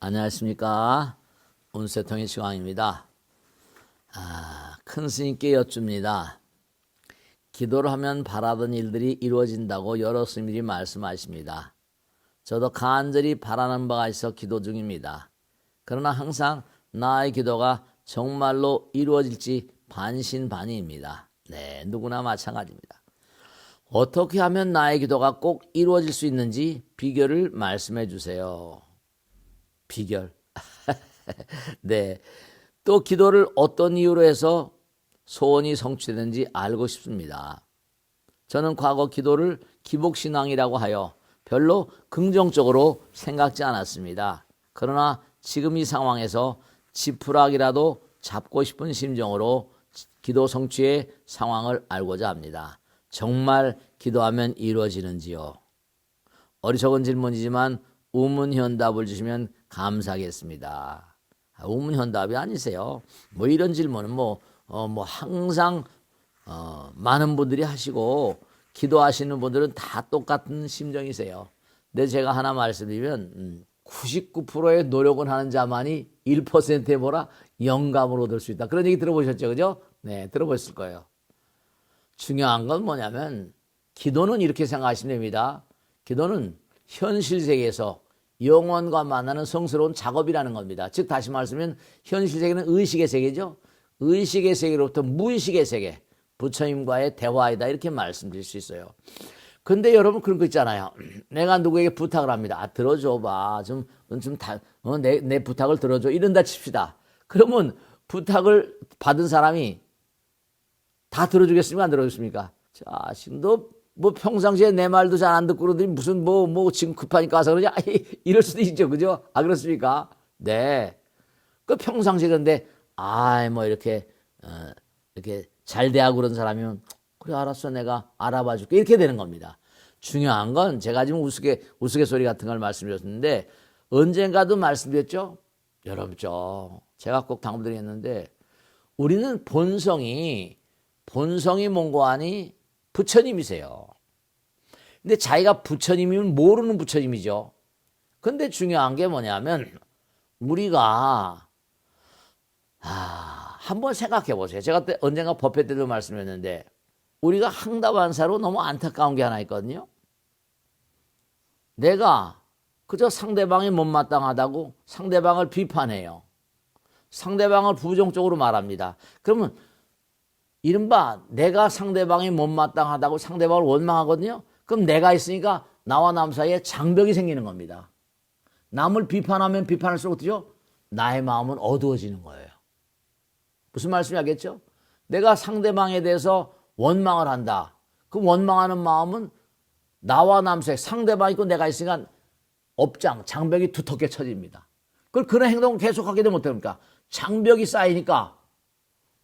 안녕하십니까. 운세통의 시황입니다. 큰 스님께 여쭙니다. 기도를 하면 바라던 일들이 이루어진다고 여러 스님들이 말씀하십니다. 저도 간절히 바라는 바가 있어 기도 중입니다. 그러나 항상 나의 기도가 정말로 이루어질지 반신반의입니다. 네, 누구나 마찬가지입니다. 어떻게 하면 나의 기도가 꼭 이루어질 수 있는지 비결을 말씀해 주세요. 비결. 네. 또 기도를 어떤 이유로 해서 소원이 성취되는지 알고 싶습니다. 저는 과거 기도를 기복신앙이라고 하여 별로 긍정적으로 생각지 않았습니다. 그러나 지금 이 상황에서 지푸라기라도 잡고 싶은 심정으로 기도 성취의 상황을 알고자 합니다. 정말 기도하면 이루어지는지요? 어리석은 질문이지만 우문현답을 주시면 감사하겠습니다. 우문현답이 아니세요. 뭐 이런 질문은 항상 많은 분들이 하시고 기도하시는 분들은 다 똑같은 심정이세요. 근데 제가 하나 말씀드리면 99%의 노력은 하는 자만이 1%의 영감을 얻을 수 있다. 그런 얘기 들어보셨죠? 그죠? 네, 들어보셨을 거예요. 중요한 건 뭐냐면 기도는 이렇게 생각하시면 됩니다. 기도는 현실 세계에서 영혼과 만나는 성스러운 작업이라는 겁니다. 즉 다시 말하면 현실 세계는 의식의 세계죠. 의식의 세계로부터 무의식의 세계, 부처님과의 대화이다 이렇게 말씀드릴 수 있어요. 근데 여러분 그런 거 있잖아요. 내가 누구에게 부탁을 합니다. 들어줘봐. 내 부탁을 들어줘. 이런다 칩시다. 그러면 부탁을 받은 사람이 다 들어주겠습니까? 안 들어주겠습니까? 자신도 평상시에 내 말도 잘 안 듣고 그러더니 무슨 지금 급하니까 와서 그러냐? 이럴 수도 있죠. 그죠? 그렇습니까? 네. 그 평상시에 그런데, 이렇게 잘 대하고 그런 사람이면, 그래, 알았어. 내가 알아봐 줄게. 이렇게 되는 겁니다. 중요한 건 제가 지금 우스갯소리 같은 걸 말씀드렸는데, 언젠가도 말씀드렸죠? 여러분죠. 제가 꼭 당부드리겠는데, 우리는 본성이 몽고하니 부처님이세요. 근데 자기가 부처님이면 모르는 부처님이죠. 근데 중요한 게 뭐냐면 우리가 한번 생각해 보세요. 제가 언젠가 법회 때도 말씀했는데 우리가 항다반사로 너무 안타까운 게 하나 있거든요. 내가 그저 상대방이 못마땅하다고 상대방을 비판해요. 상대방을 부정적으로 말합니다. 그러면 이른바 내가 상대방이 못마땅하다고 상대방을 원망하거든요. 그럼 내가 있으니까 나와 남 사이에 장벽이 생기는 겁니다. 남을 비판하면 비판할수록 어떻죠? 나의 마음은 어두워지는 거예요. 무슨 말씀이 알겠죠? 내가 상대방에 대해서 원망을 한다. 그 원망하는 마음은 나와 남 사이에 상대방이 있고 내가 있으니까 장벽이 두텁게 쳐집니다. 그런 행동을 계속하게 되면 어떡합니까? 장벽이 쌓이니까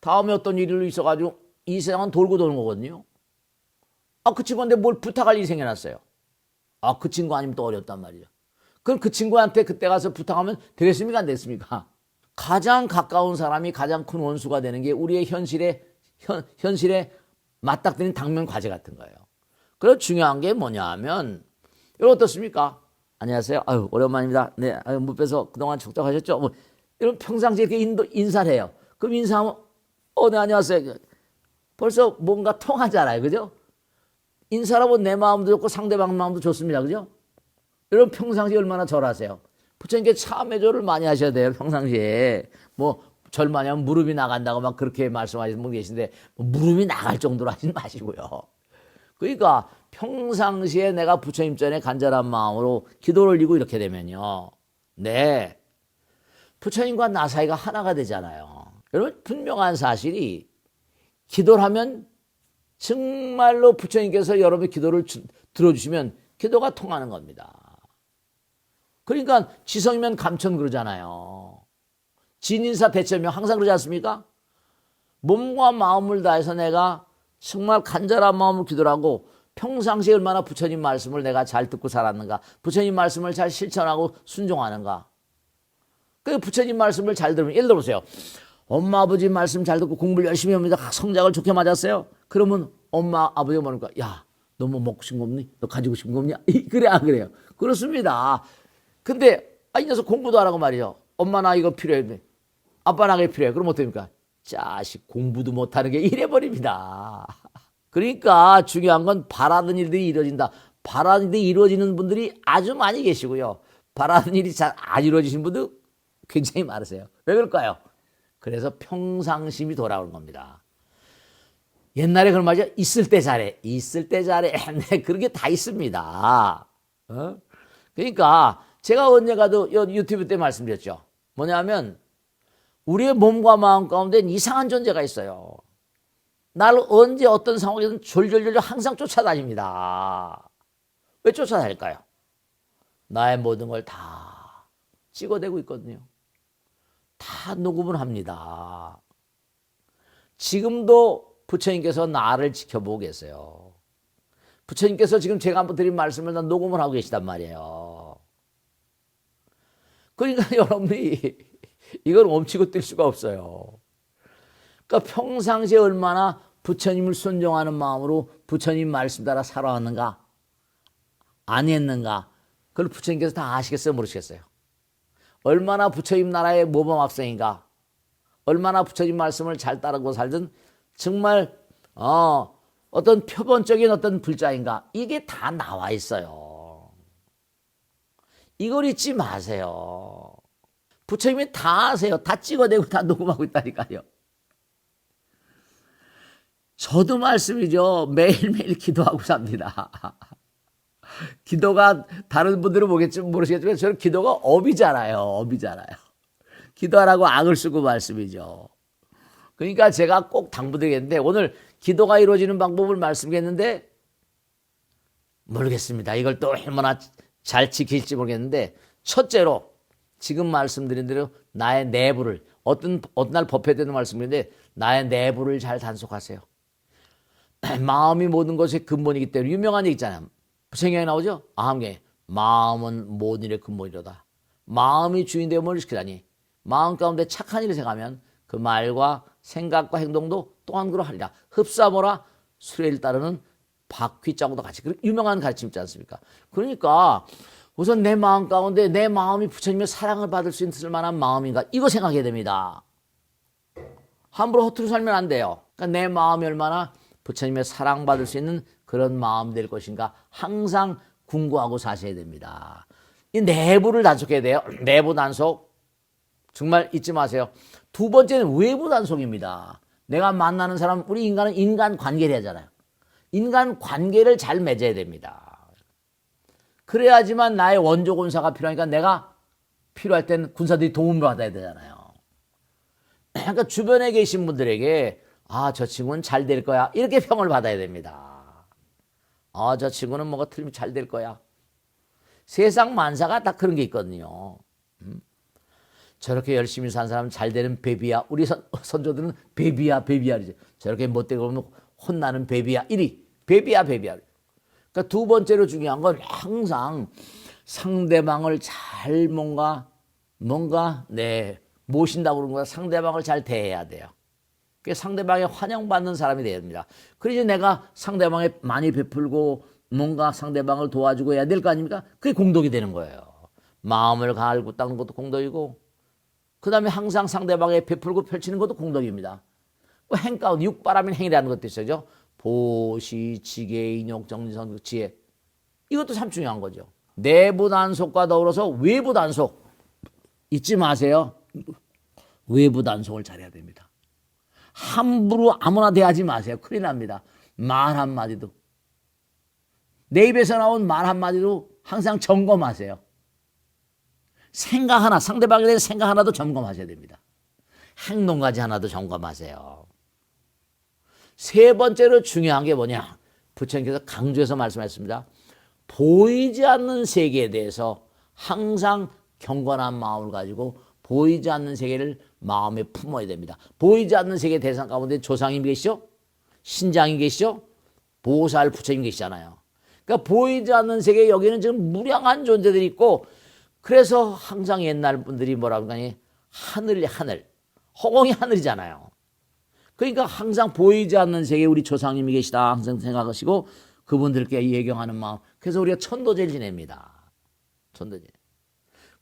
다음에 어떤 일이 있어가지고 이 세상은 돌고 도는 거거든요. 그 친구한테 뭘 부탁할 일이 생겨났어요. 그 친구 아니면 또 어렵단 말이죠. 그럼 그 친구한테 그때 가서 부탁하면 되겠습니까? 안 되겠습니까? 가장 가까운 사람이 가장 큰 원수가 되는 게 우리의 현실에 맞닥뜨린 당면 과제 같은 거예요. 그래서 중요한 게 뭐냐 하면, 여러분 어떻습니까? 안녕하세요. 오랜만입니다. 네, 못 뵈서 그동안 적적하셨죠? 여러분 평상시에 이렇게 인사를 해요. 그럼 인사하면 네, 안녕하세요. 벌써 뭔가 통하잖아요. 그죠? 인사라고 내 마음도 좋고 상대방 마음도 좋습니다. 그죠? 여러분 평상시에 얼마나 절하세요? 부처님께 참회조를 많이 하셔야 돼요. 평상시에. 절 많이 하면 무릎이 나간다고 막 그렇게 말씀하시는 분 계신데 무릎이 나갈 정도로 하지 마시고요. 그러니까 평상시에 내가 부처님 전에 간절한 마음으로 기도를 올리고 이렇게 되면요. 네. 부처님과 나 사이가 하나가 되잖아요. 여러분 분명한 사실이 기도를 하면 정말로 부처님께서 여러분의 기도를 들어주시면 기도가 통하는 겁니다. 그러니까 지성이면 감천 그러잖아요. 진인사 대처면 항상 그러지 않습니까? 몸과 마음을 다해서 내가 정말 간절한 마음으로 기도를 하고 평상시에 얼마나 부처님 말씀을 내가 잘 듣고 살았는가, 부처님 말씀을 잘 실천하고 순종하는가. 그 부처님 말씀을 잘 들으면, 예를 들어보세요. 엄마 아버지 말씀 잘 듣고 공부를 열심히 합니다. 성적을 좋게 맞았어요. 그러면 엄마 아버지가 뭐랄까? 야, 너 뭐 먹고 싶은 거 없니? 너 가지고 싶은 거 없냐? 그래 안 그래요? 그렇습니다. 근데 아, 이 녀석 공부도 안 하고 말이죠. 엄마 나 이거 필요해. 아빠 나 이거 필요해. 그럼 어떡합니까? 자식 공부도 못하는 게 이래버립니다. 그러니까 중요한 건 바라던 일들이 이루어진다. 바라는 일이 이루어지는 분들이 아주 많이 계시고요. 바라는 일이 잘 안 이루어지신 분도 굉장히 많으세요. 왜 그럴까요? 그래서 평상심이 돌아오는 겁니다. 옛날에 그런 말이죠. 있을 때 잘해. 있을 때 잘해. 네, 그런 게 다 있습니다. 그러니까 제가 언젠가도 유튜브 때 말씀드렸죠. 뭐냐면 우리의 몸과 마음 가운데 이상한 존재가 있어요. 나를 언제 어떤 상황이든 졸졸졸 항상 쫓아다닙니다. 왜 쫓아다닐까요? 나의 모든 걸 다 찍어대고 있거든요. 다 녹음을 합니다. 지금도 부처님께서 나를 지켜보고 계세요. 부처님께서 지금 제가 한번 드린 말씀을 다 녹음을 하고 계시단 말이에요. 그러니까 여러분이 이걸 멈추고 뛸 수가 없어요. 그러니까 평상시에 얼마나 부처님을 순종하는 마음으로 부처님 말씀 따라 살아왔는가? 아니했는가? 그걸 부처님께서 다 아시겠어요? 모르시겠어요? 얼마나 부처님 나라의 모범 학생인가? 얼마나 부처님 말씀을 잘 따르고 살든 정말 어떤 표본적인 어떤 불자인가? 이게 다 나와 있어요. 이걸 잊지 마세요. 부처님이 다 아세요. 다 찍어내고 다 녹음하고 있다니까요. 저도 말씀이죠. 매일매일 기도하고 삽니다. 기도가 다른 분들은 모르시겠지만 저는 기도가 업이잖아요. 업이잖아요. 기도하라고 악을 쓰고 말씀이죠. 그러니까 제가 꼭 당부드리겠는데 오늘 기도가 이루어지는 방법을 말씀드렸는데 모르겠습니다. 이걸 또 얼마나 잘 지킬지 모르겠는데 첫째로 지금 말씀드린 대로 나의 내부를 어떤 날 법회 때도 말씀드렸는데 나의 내부를 잘 단속하세요. 마음이 모든 것의 근본이기 때문에 유명한 얘기 있잖아요. 부처님에 나오죠? 아함경에 마음은 모든 일의 근본이로다. 마음이 주인되어 뭘 시키다니. 마음 가운데 착한 일을 생각하면 그 말과 생각과 행동도 또한 그러하리라. 흡사모라 수레를 따르는 바퀴자국도 같이. 유명한 가르침 있지 않습니까? 그러니까 우선 내 마음 가운데 내 마음이 부처님의 사랑을 받을 수 있을 만한 마음인가 이거 생각해야 됩니다. 함부로 허투루 살면 안 돼요. 그러니까 내 마음이 얼마나 부처님의 사랑받을 수 있는 그런 마음 될 것인가 항상 궁구하고 사셔야 됩니다. 이 내부를 단속해야 돼요. 내부 단속 정말 잊지 마세요. 두 번째는 외부 단속입니다. 내가 만나는 사람, 우리 인간은 인간 관계를 하잖아요. 인간 관계를 잘 맺어야 됩니다. 그래야지만 나의 원조 군사가 필요하니까 내가 필요할 때는 군사들이 도움을 받아야 되잖아요. 그러니까 주변에 계신 분들에게 저 친구는 잘 될 거야. 이렇게 평을 받아야 됩니다. 저 친구는 뭐가 틀리면 잘 될 거야. 세상 만사가 다 그런 게 있거든요. 저렇게 열심히 산 사람은 잘 되는 베비야. 우리 선조들은 베비야 이러죠. 저렇게 못되고 보면 혼나는 베비야. 이리 베비야. 그러니까 두 번째로 중요한 건 항상 상대방을 잘 뭔가 모신다고 그러는 거야. 상대방을 잘 대해야 돼요. 상대방의 환영받는 사람이 돼야 됩니다. 그래서 내가 상대방에 많이 베풀고 뭔가 상대방을 도와주고 해야 될 거 아닙니까? 그게 공덕이 되는 거예요. 마음을 갈고 닦는 것도 공덕이고 그 다음에 항상 상대방에 베풀고 펼치는 것도 공덕입니다. 행 가운데 육바람인 행이라는 것도 있어요. 보시, 지계, 인욕, 정진선, 지혜. 이것도 참 중요한 거죠. 내부 단속과 더불어서 외부 단속. 잊지 마세요. 외부 단속을 잘해야 됩니다. 함부로 아무나 대하지 마세요. 큰일 납니다. 말 한마디도. 내 입에서 나온 말 한마디도 항상 점검하세요. 생각 하나, 상대방에 대한 생각 하나도 점검하셔야 됩니다. 행동까지 하나도 점검하세요. 세 번째로 중요한 게 뭐냐? 부처님께서 강조해서 말씀하셨습니다. 보이지 않는 세계에 대해서 항상 경건한 마음을 가지고 보이지 않는 세계를 마음에 품어야 됩니다. 보이지 않는 세계 대상 가운데 조상님 계시죠? 신장이 계시죠? 보살 부처님 계시잖아요. 그러니까 보이지 않는 세계 여기는 지금 무량한 존재들이 있고 그래서 항상 옛날 분들이 뭐라고 하니 하늘, 허공이 하늘이잖아요. 그러니까 항상 보이지 않는 세계에 우리 조상님이 계시다 항상 생각하시고 그분들께 예경하는 마음. 그래서 우리가 천도제를 지냅니다. 천도제.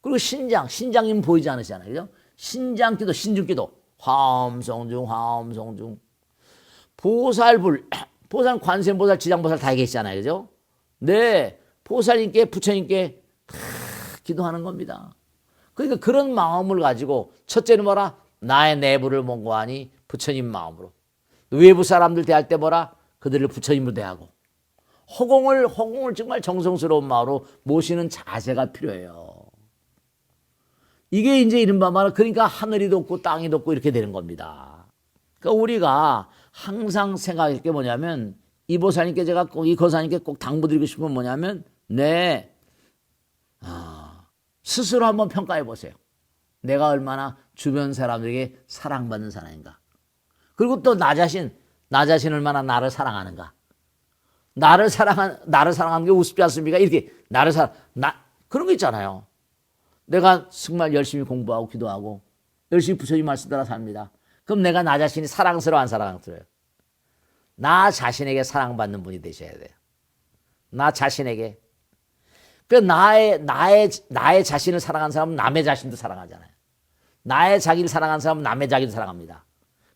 그리고 신장님 보이지 않으시잖아요. 그죠? 신장기도, 신중기도. 화엄성중, 화엄성중. 보살불, 보살, 관세음보살, 지장보살 다 계시잖아요. 그죠? 네. 보살님께, 부처님께 다 기도하는 겁니다. 그러니까 그런 마음을 가지고 첫째는 뭐라? 나의 내부를 mon고하니 부처님 마음으로. 외부 사람들 대할 때 뭐라? 그들을 부처님으로 대하고. 허공을 정말 정성스러운 마음으로 모시는 자세가 필요해요. 이게 이제 이른바 말은 그러니까 하늘이 돋고 땅이 돋고 이렇게 되는 겁니다. 그러니까 우리가 항상 생각할 게 뭐냐면 이 보살님께 제가 꼭 이 거사님께 꼭 당부드리고 싶은 건 뭐냐면 스스로 한번 평가해 보세요. 내가 얼마나 주변 사람들에게 사랑받는 사람인가. 그리고 또 나 자신 얼마나 나를 사랑하는가. 나를 사랑하는 게 우습지 않습니까? 이렇게 그런 거 있잖아요. 내가 정말 열심히 공부하고 기도하고 열심히 부처님 말씀 따라 삽니다. 그럼 내가 나 자신이 사랑스러워 안 사랑스러워요? 나 자신에게 사랑받는 분이 되셔야 돼요. 나 자신에게. 그 나의 자신을 사랑하는 사람은 남의 자신도 사랑하잖아요. 나의 자기를 사랑하는 사람은 남의 자기도 사랑합니다.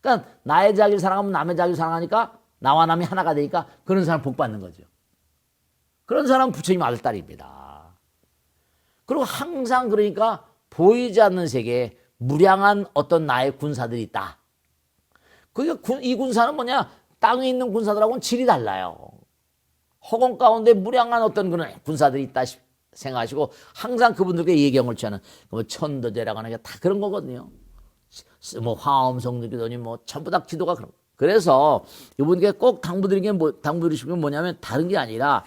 그러니까 나의 자기를 사랑하면 남의 자기를 사랑하니까 나와 남이 하나가 되니까 그런 사람 복 받는 거죠. 그런 사람은 부처님 아들 딸입니다. 그리고 항상 그러니까 보이지 않는 세계에 무량한 어떤 나의 군사들이 있다. 그러니까 이 군사는 뭐냐? 땅에 있는 군사들하고는 질이 달라요. 허공 가운데 무량한 어떤 그런 군사들이 있다 생각하시고 항상 그분들께 예경을 취하는 뭐 천도제라고 하는 게 다 그런 거거든요. 뭐 화엄성기도니 뭐 전부 다 기도가 그런. 그래서 이분께 꼭 당부드리신 게 뭐냐면 다른 게 아니라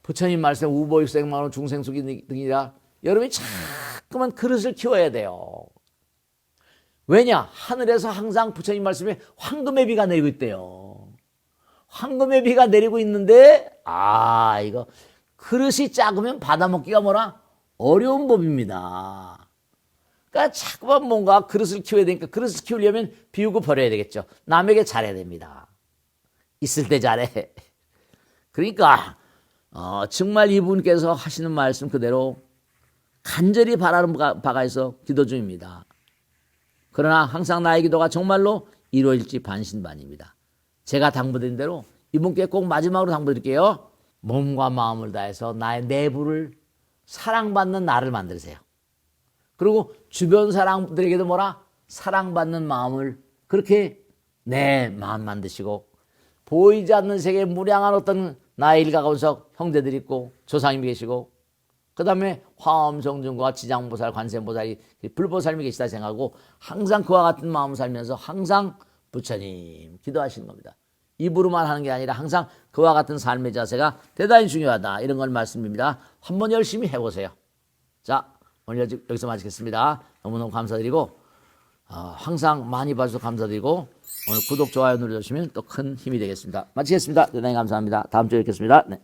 부처님 말씀 우보익생만원 중생수기 등이라 여러분이 자꾸만 그릇을 키워야 돼요. 왜냐? 하늘에서 항상 부처님 말씀에 황금의 비가 내리고 있대요. 황금의 비가 내리고 있는데 이거 그릇이 작으면 받아먹기가 뭐라? 어려운 법입니다. 그러니까 자꾸만 뭔가 그릇을 키워야 되니까 그릇을 키우려면 비우고 버려야 되겠죠. 남에게 잘해야 됩니다. 있을 때 잘해. 그러니까 정말 이분께서 하시는 말씀 그대로 간절히 바라는 바가 있어 기도 중입니다. 그러나 항상 나의 기도가 정말로 이루어질지 반신반입니다. 제가 당부드린 대로 이분께 꼭 마지막으로 당부드릴게요. 몸과 마음을 다해서 나의 내부를 사랑받는 나를 만드세요. 그리고 주변 사람들에게도 뭐라? 사랑받는 마음을 그렇게 내 마음 만드시고 보이지 않는 세계에 무량한 어떤 나의 일가가운서 형제들이 있고 조상님이 계시고 그 다음에 화엄성중과 지장보살, 관세음보살이 불보살님이 계시다 생각하고 항상 그와 같은 마음을 살면서 항상 부처님 기도하시는 겁니다. 입으로만 하는 게 아니라 항상 그와 같은 삶의 자세가 대단히 중요하다. 이런 걸 말씀드립니다. 한번 열심히 해보세요. 자, 오늘 여기서 마치겠습니다. 너무너무 감사드리고 항상 많이 봐주셔서 감사드리고 오늘 구독, 좋아요 눌러주시면 또 큰 힘이 되겠습니다. 마치겠습니다. 대단히 감사합니다. 다음 주에 뵙겠습니다. 네.